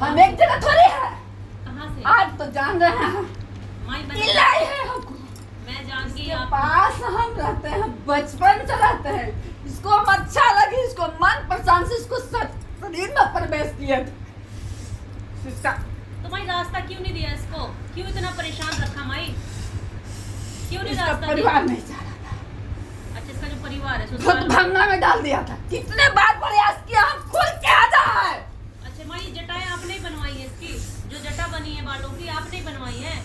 हम एक जगह थोड़ी है। कहाँ से? आज तो जान रहे हैं माई इलाई है हमको। मैं जान गई इसके आप पास हम रहते हैं, बचपन से रहते हैं। इसको हम अच्छा लगे, इसको मन पसंद से इसको शरीर में प्रवेश किए थे। तो माई रास्ता क्यों नहीं दिया इसको? क्यों इतना परेशान रखा माई? क्यों नहीं इसका रास्ता परिवार दिया? नहीं चाह रहा था, अच्छा इसका जो परिवार है खुद ससुराल में- भंगा में डाल दिया था। कितने बार प्रयास किया, हम खुल के आ जाए। अच्छा माई जटाएं आपने ही बनवाई है इसकी? जो जटा बनी है बालों की आपने ही बनवाई है?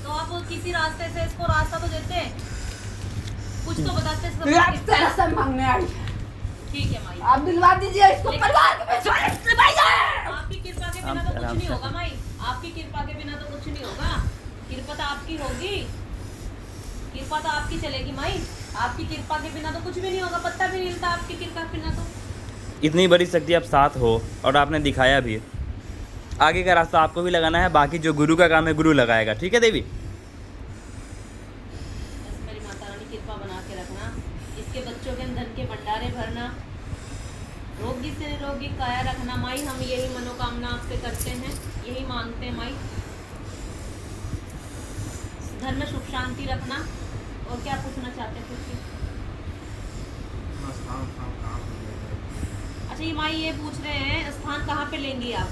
तो आप किसी रास्ते से इसको रास्ता तो देते, कुछ तो बताते इसको। पैसा मांगने आई है। ठीक है माई, आप दिलवा दीजिए इसको, परिवार के विश्वास से भैया। आपकी कृपा के बिना तो कुछ नहीं होगा माई। आपकी कृपा के बिना तो कुछ नहीं होगा। कृपा तो आपकी होगी, कृपा तो आपकी चलेगी माई। आपकी कृपा के बिना तो कुछ भी नहीं होगा, पत्ता भी नहीं हिलता आपकी कृपा के बिना तो। इतनी बड़ी शक्ति आप साथ हो और आपने दिखाया भी। आगे का रास्ता आपको भी लगाना है, बाकी जो गुरु का काम है गुरु लगाएगा। ठीक है देवी? बस मेरी माता रानी कृपा बना के रखना, इसके बच्चों के धन के भंडारे भरना, रोगी से निरोगी काया रखना माई। हम यही मनोकामना आपसे करते हैं, यही मांगते हैं माई। घर में सुख शांति रखना। और क्या पूछना चाहते हैं कुछ? अच्छा ये माई ये पूछ रहे हैं स्थान कहाँ पे लेंगी आप?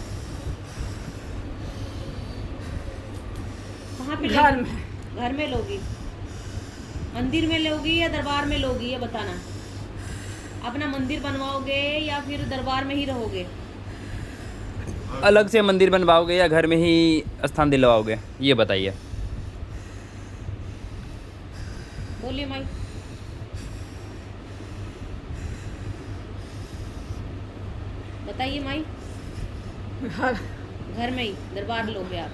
कहाँ पे घर लेंगी? में। घर में लोगी? मंदिर में लोगी या दरबार में लोगी, ये बताना। अपना मंदिर बनवाओगे या फिर दरबार में ही रहोगे? अलग से मंदिर बनवाओगे या घर में ही स्थान दिलवाओगे, ये बताइए। बोलिए माई। बताइए माई। घर घर में ही दरबार लोगे आप?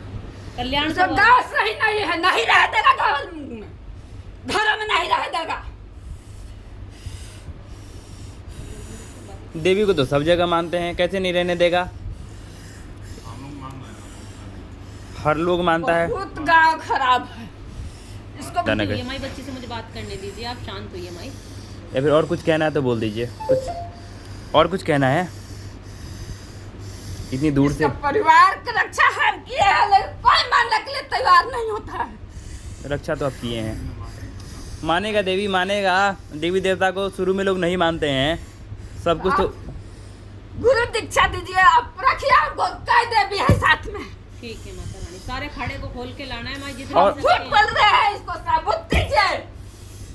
कल्याण सब तो दास सही नहीं है, नहीं रह देगा घर में, घर में नहीं रह देगा। देवी को तो सब जगह मानते हैं, कैसे नहीं रहने देगा? हर लोग मानता है। बहुत गाँव खराब है इसको। धनक ये माई बच्ची से मुझे बात करने दीजिए, आप शांत होइए माई। या फिर और कुछ कहना है तो बोल दीजिए। कुछ और कुछ कहना है? इतनी दूर से इसका परिवार की रक्षा हम किए हैं, लेकिन कोई मानने के लिए तैयार नहीं होता है। रक्षा तो आप किए हैं। मानेगा देवी, मानेगा। देवी देवता को शुरू में लोग नहीं मानते हैं, सब कुछ तो। गुरु दीक्षा दीजिए, आप रखिए, आपको कह दे भी है साथ में। ठीक है माता रानी, सारे खाड़े को खोल के लाना है माई, जितना और- भी झूठ सकते बोल हैं। रहे हैं, इसको साबुत कीजिए।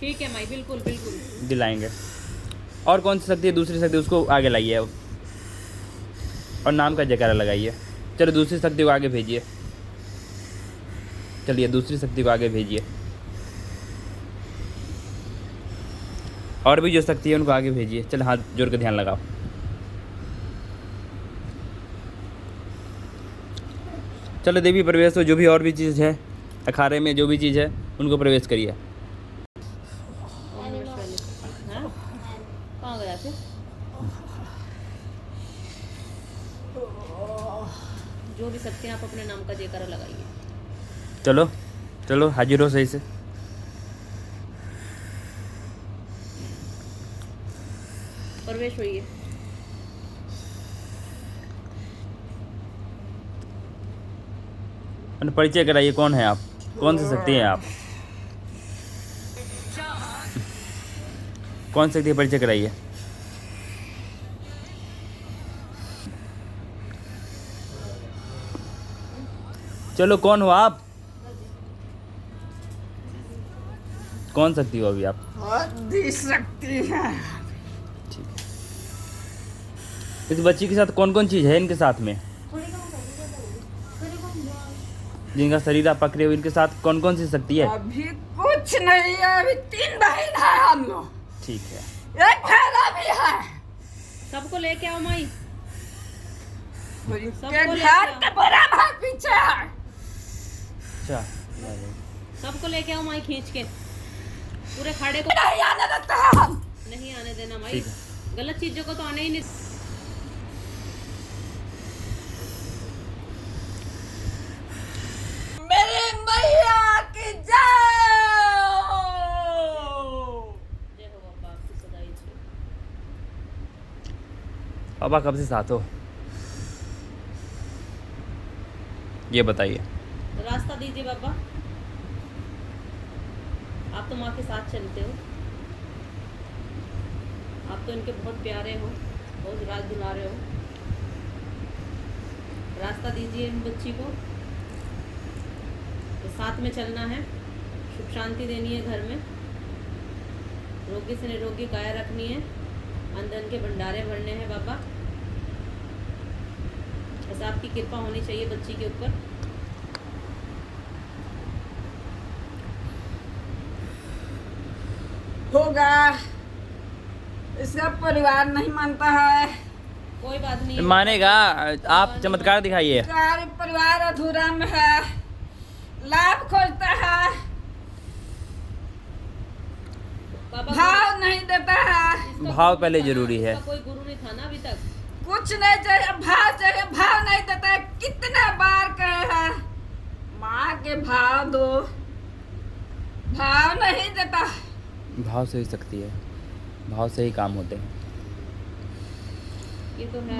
ठीक है माई, बिल्कुल बिल्कुल। दिलाएंगे। और कौन सी शक्ति है? दूसरी शक्ति, उसको आगे लाइए अब। और नाम का जयकारा लगाइए। चलो दूसरी शक्ति को आगे भेजिए। चलिए दूसरी शक्ति को आगे भेजिए। और भी जो शक्ति है उनको आगे भेजिए। चलो हाथ जोड़ के ध्यान लगाओ। चलो देवी प्रवेश हो, जो भी और भी चीज़ है अखाड़े में, जो भी चीज़ है उनको प्रवेश करिए। हाँ? कहाँ गया थे? जो भी सकते हैं आप अपने नाम का जयकारा लगाइए। चलो चलो हाजिर हो सही से। प्रवेश होइए। मैंने परिचय कराइए, कौन है आप? कौन सी शक्ति है आप? कौन शक्ति है? परिचय कराइए। चलो कौन हो आप? कौन शक्ति हो अभी आप? आदि शक्ति है। ठीक है। इस बच्ची के साथ कौन कौन चीज़ है इनके साथ में? जिनका शरीर आप पकड़े हुए, इनके साथ कौन कौन सी शक्ति है? अभी कुछ नहीं है, अभी 3 बहन है हम लोग, ठीक है। एक भैया भी है। सबको लेके आओ माई। के सबको घर लेके आओ। के बड़ा भाई पीछे है। अच्छा सबको लेके आओ माई, खींच के पूरे खाड़े को। नहीं आने देते हैं हम। नहीं आने देना माई, ठीक है। गलत चीजों को तो आने ही नहीं। मेरे मैया की जय। जय हो बाबा, आपकी सदाई जय। पापा कब से साथ हो? ये बताइए। तो रास्ता दीजिए बाबा। आप तो माँ के साथ चलते हो, आप तो इनके बहुत प्यारे हो, बहुत राज दुलारे हो। रास्ता दीजिए इन बच्ची को। तो साथ में चलना है, सुख शांति देनी है घर में, रोगी से निरोगी काया रखनी है, अंदर के भंडारे भरने हैं बाबा। बस आपकी कृपा होनी चाहिए बच्ची के ऊपर। होगा, इसका परिवार नहीं मानता है। कोई बात नहीं, मानेगा। आप चमत्कार दिखाइए। सारे परिवार अधूरा में है, लाभ खोजता है, बाबा भाव नहीं देता है। इसका भाव गुरु पहले नहीं था ना, जरूरी है। इसका कोई गुरु नहीं था ना अभी तक। कुछ नहीं चाहिए, भाव नहीं देता है। कितना बार कहे हैं माँ के भाव दो, भाव नहीं देता। भाव से ही शक्ति है, भाव से ही काम होते हैं। ये तो है।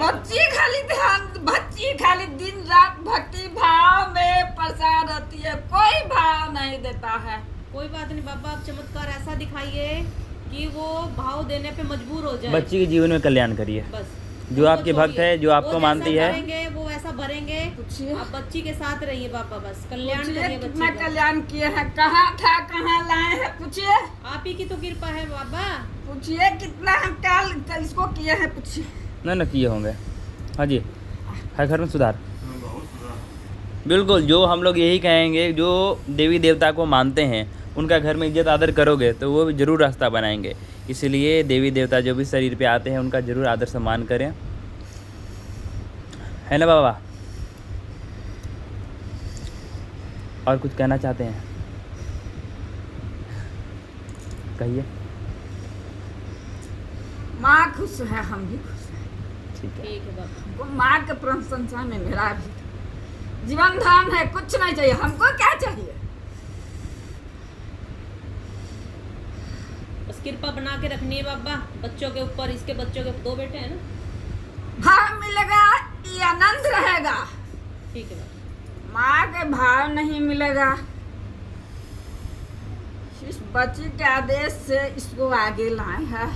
बच्ची खाली दिन रात भक्ति भाव में परेशान रहती है, कोई भाव नहीं देता है। कोई बात नहीं बाबा, आप चमत्कार ऐसा दिखाइए कि वो भाव देने पे मजबूर हो जाए। बच्ची के जीवन में कल्याण करिए। बस जो आपके भक्त है, जो आपको मानती है, वो वैसा भरेंगे। पूछिए, आप बच्ची के साथ रहिए बाबा, बस कल्याण करिए बच्ची कितना का। कल्याण किए हैं, कहाँ था कहाँ लाए हैं। पूछिए आप ही की तो कृपा है बाबा। पूछिए कितना हम काल इसको किए हैं। पूछिए ना किए होंगे। हाँ जी, हर घर में सुधार। बिल्कुल, जो हम लोग यही कहेंगे, जो देवी देवता को मानते हैं उनका घर में इज्जत आदर करोगे तो वो भी ज़रूर रास्ता बनाएंगे। इसलिए देवी देवता जो भी शरीर पे आते हैं उनका ज़रूर आदर सम्मान करें, है ना बाबा? और कुछ कहना चाहते हैं? कहिए। माँ खुश है, हम भी खुश हैं। ठीक है। ठीक है बाबा। हमको माँ के प्रशंसा में मेरा भी जीवन धान है, कुछ नहीं चाहिए। हमको क्या चाहिए? बस कृपा बना के रखनी है बाबा बच्चों के ऊपर। इसके बच्चों के 2 बेटे हैं ना। भाव मिलेगा ये आनंद रहेगा। ठीक है बाबा। माँ के भाव नहीं मिलेगा। इस बच्ची के आदेश से इसको आगे लाए हैं।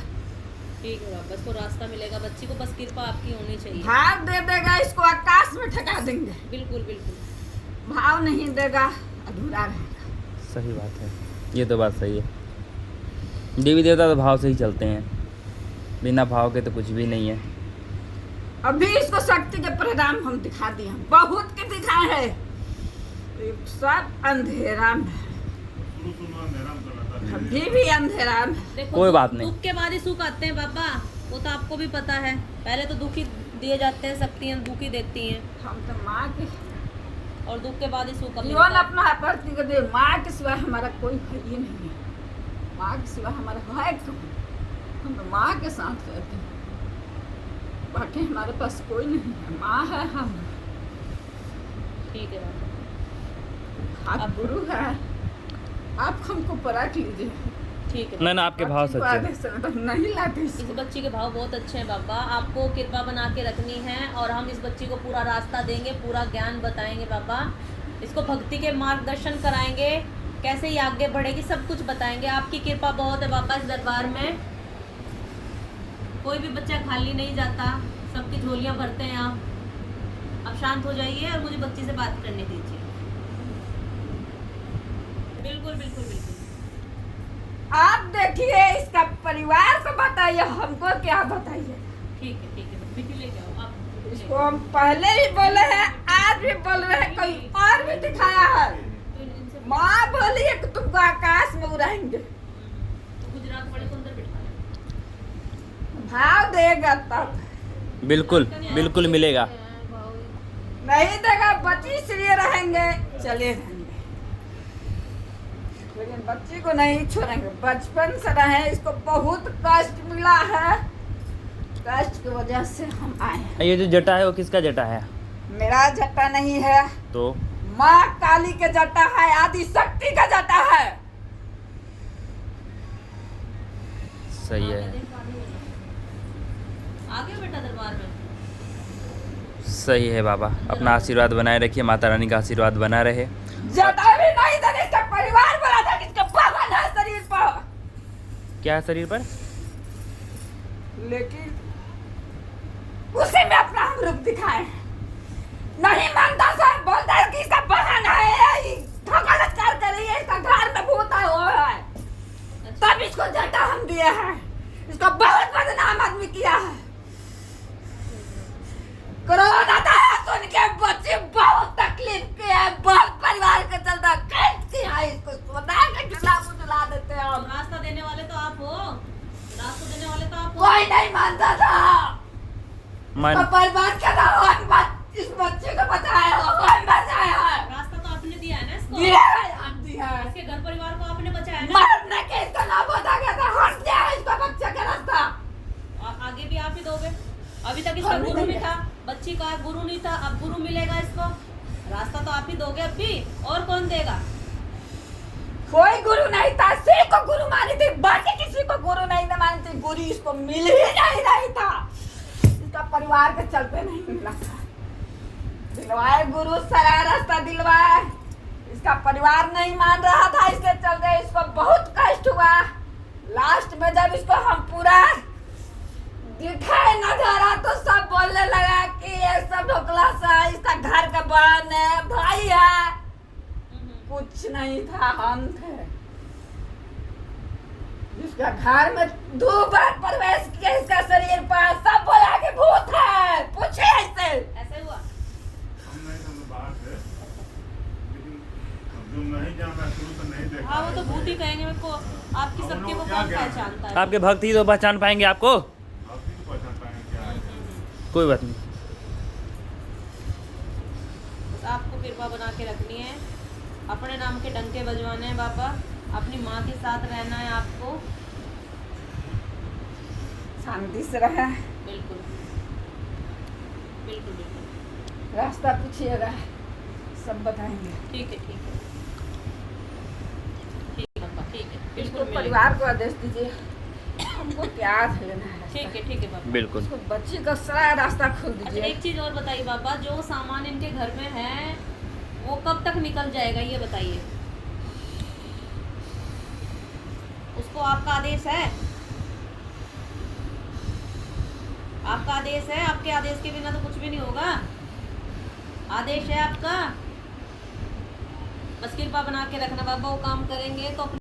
ठीक है बाबा, इसको रास्ता मिलेगा। बच्ची को बस कृपा आपकी होनी चाहिए। भाव दे देगा इसको आकाश में ठका देंगे। बिल्कुल बिल्कुल। भाव नहीं देगा अधूरा रहेगा। सही बात है, ये तो बात सही है। देवी देवता तो भाव से ही चलते हैं, बिना भाव के तो कुछ भी नहीं है। अभी इसको शक्ति के परिणाम हम दिखा दिए हैं, बहुत के दिखाए हैं। ये सब अंधेरा में है, अभी भी अंधेरा में है। देखो कोई बात नहीं। दुख के बाद ही सुख आते हैं बाबा, वो तो आपको भी पता है। पहले तो दुख ही दिए जाते हैं, शक्तियाँ दुख ही देती हैं, हम तो माँ के और दुख के बाद ही सुख मिलता जीवन है। अपना प्रति दे। माँ के सिवा हमारा कोई है ही नहीं है। माँ के सिवा हमारा है कौन? हम तो माँ के साथ रहते हैं, बाकी हमारे पास कोई नहीं है। माँ है हम, ठीक है बाबा। आप गुरु है, आप हमको परख लीजिए। ठीक है ना ना, आपके भाव बच्ची को सच्चे आगे हैं। से मतलब नहीं लाते इस इसको। बच्ची के भाव बहुत अच्छे हैं बाबा। आपको कृपा बना के रखनी है और हम इस बच्ची को पूरा रास्ता देंगे, पूरा ज्ञान बताएंगे बाबा। इसको भक्ति के मार्गदर्शन कराएंगे, कैसे ये आगे बढ़ेगी सब कुछ बताएंगे। आपकी कृपा बहुत है बाबा इस दरबार में। कोई भी बच्चा खाली नहीं जाता, सबकी झोलियाँ भरते हैं आप। अब शांत हो जाइए और मुझे बच्ची से बात करने दीजिए। बिल्कुल बिल्कुल बिल्कुल। आप देखिए, इसका परिवार को बताइए, हमको क्या बताइए। ठीक है बेटी लेके आओ आप। इसको हम पहले भी बोले हैं, आज भी बोल रहे हैं, कोई और भी दिखाया है। तो इनसे माँ बोली है कि तुमको आकाश में उड़ाएंगे। तो गुजरात वाले को अंदर बिठा लें। भाव देगा तब, बिल्कुल बिल्कुल मिलेगा। नहीं देगा बच्ची इसलिए रहेंगे, चले रहेंगे, लेकिन बच्ची को नहीं छोड़ेंगे। बचपन से रहे, इसको बहुत कष्ट मिला है, कष्ट की वजह से हम आए हैं। ये जो जटा है वो किसका जटा है? मेरा जटा नहीं है, तो माँ काली का जटा है, आदि शक्ति का जटा है। सही है, आ गए बेटा दरबार में। सही है बाबा, अपना आशीर्वाद बनाए रखिए, माता रानी का आशीर्वाद बना रहे। ज्यादा भी नहीं था, इसका परिवार बोला था कि इसका बहन है शरीर पर, क्या है शरीर पर? लेकिन उसी में अपना हम रूप दिखाए। नहीं मानता साहब, बोलता है कि इसका बहन है, ठोकर कर रही है, इसका घर में भूत है वो है, तब इसको झटा हम दिए हैं। इसका बहुत बदनाम आदमी किया है। कोरोना था सुन के बच्चे बहुत तकलीफ के है, बहुत परिवार के चलता कैसे है, इसको सोना के झुला देते हैं हम। रास्ता देने वाले तो आप हो, रास्ता देने वाले तो आप हो। कोई नहीं मानता था, मान तो बर्बाद कर रहा हूँ, इस बच्चे को बताया हो, कौन बचाया है? रास्ता तो आपने दिया है ना इसको, दिया है, हम दिया है। इसके घर परिवार को आपने बचाया है ना। मरने के इसका नाम बता गया था, हम दिया है इसका बच्चे का रास्ता। आगे भी आप ही दोगे। अभी तक इसका गुरु नहीं था, बच्ची का गुरु नहीं था, अब गुरु मिलेगा इसको। रास्ता तो आप ही दोगे अब भी, और कौन देगा? कोई गुरु नहीं था, सिर्फ को गुरु मानी थी, बाकी किसी को गुरु नहीं मानी थी। गुरु इसको मिल ही नहीं रही था, इसका परिवार के चलते नहीं मिला था। दिलवाए गुरु, सारा रास्ता दिलवाए, इसका परिवार नहीं मान रहा था, इसके चलते इसको बहुत कष्ट हुआ। लास्ट में जब इसको हम पूरा दिखाए नजारा तो सब बोलने लगा कि ये सब ढोकला सा, इसका घर का बहन है, भाई है। कुछ नहीं था, हम थे। जिसका घर में 2 बार प्रवेश किया इसका शरीर पर, सब बोला कि भूत है। पूछे ऐसे ऐसे हुआ। हाँ वो तो भूत ही कहेंगे मेरे को, आपकी शक्ति को कौन पहचानता है? आपके भक्त ही तो पहचान पाएंगे आपको, कोई बात नहीं। बस आपको कृपा बना के रखनी है, अपने नाम के डंके बजवाने हैं बाबा, अपनी माँ के साथ रहना है आपको। शांति से रहे, बिल्कुल बिल्कुल बिल्कुल। रास्ता पूछिएगा, सब बताएंगे। ठीक है ठीक है ठीक है बाबा, ठीक है इसको बिल्कुल मिलेगा। परिवार को आदेश दीजिए, हमको क्या लेना है। ठीक है बाबा। बिल्कुल इसको बच्ची का सारा रास्ता खोल अच्छा दीजिए। एक चीज और बताइए बाबा, जो सामान इनके घर में है वो कब तक निकल जाएगा ये बताइए? उसको आपका आदेश है? आपका आदेश है? आपके आदेश के बिना तो कुछ भी नहीं होगा। आदेश है आपका, बस कृपा बना के रखना बाबा, वो काम करेंगे तो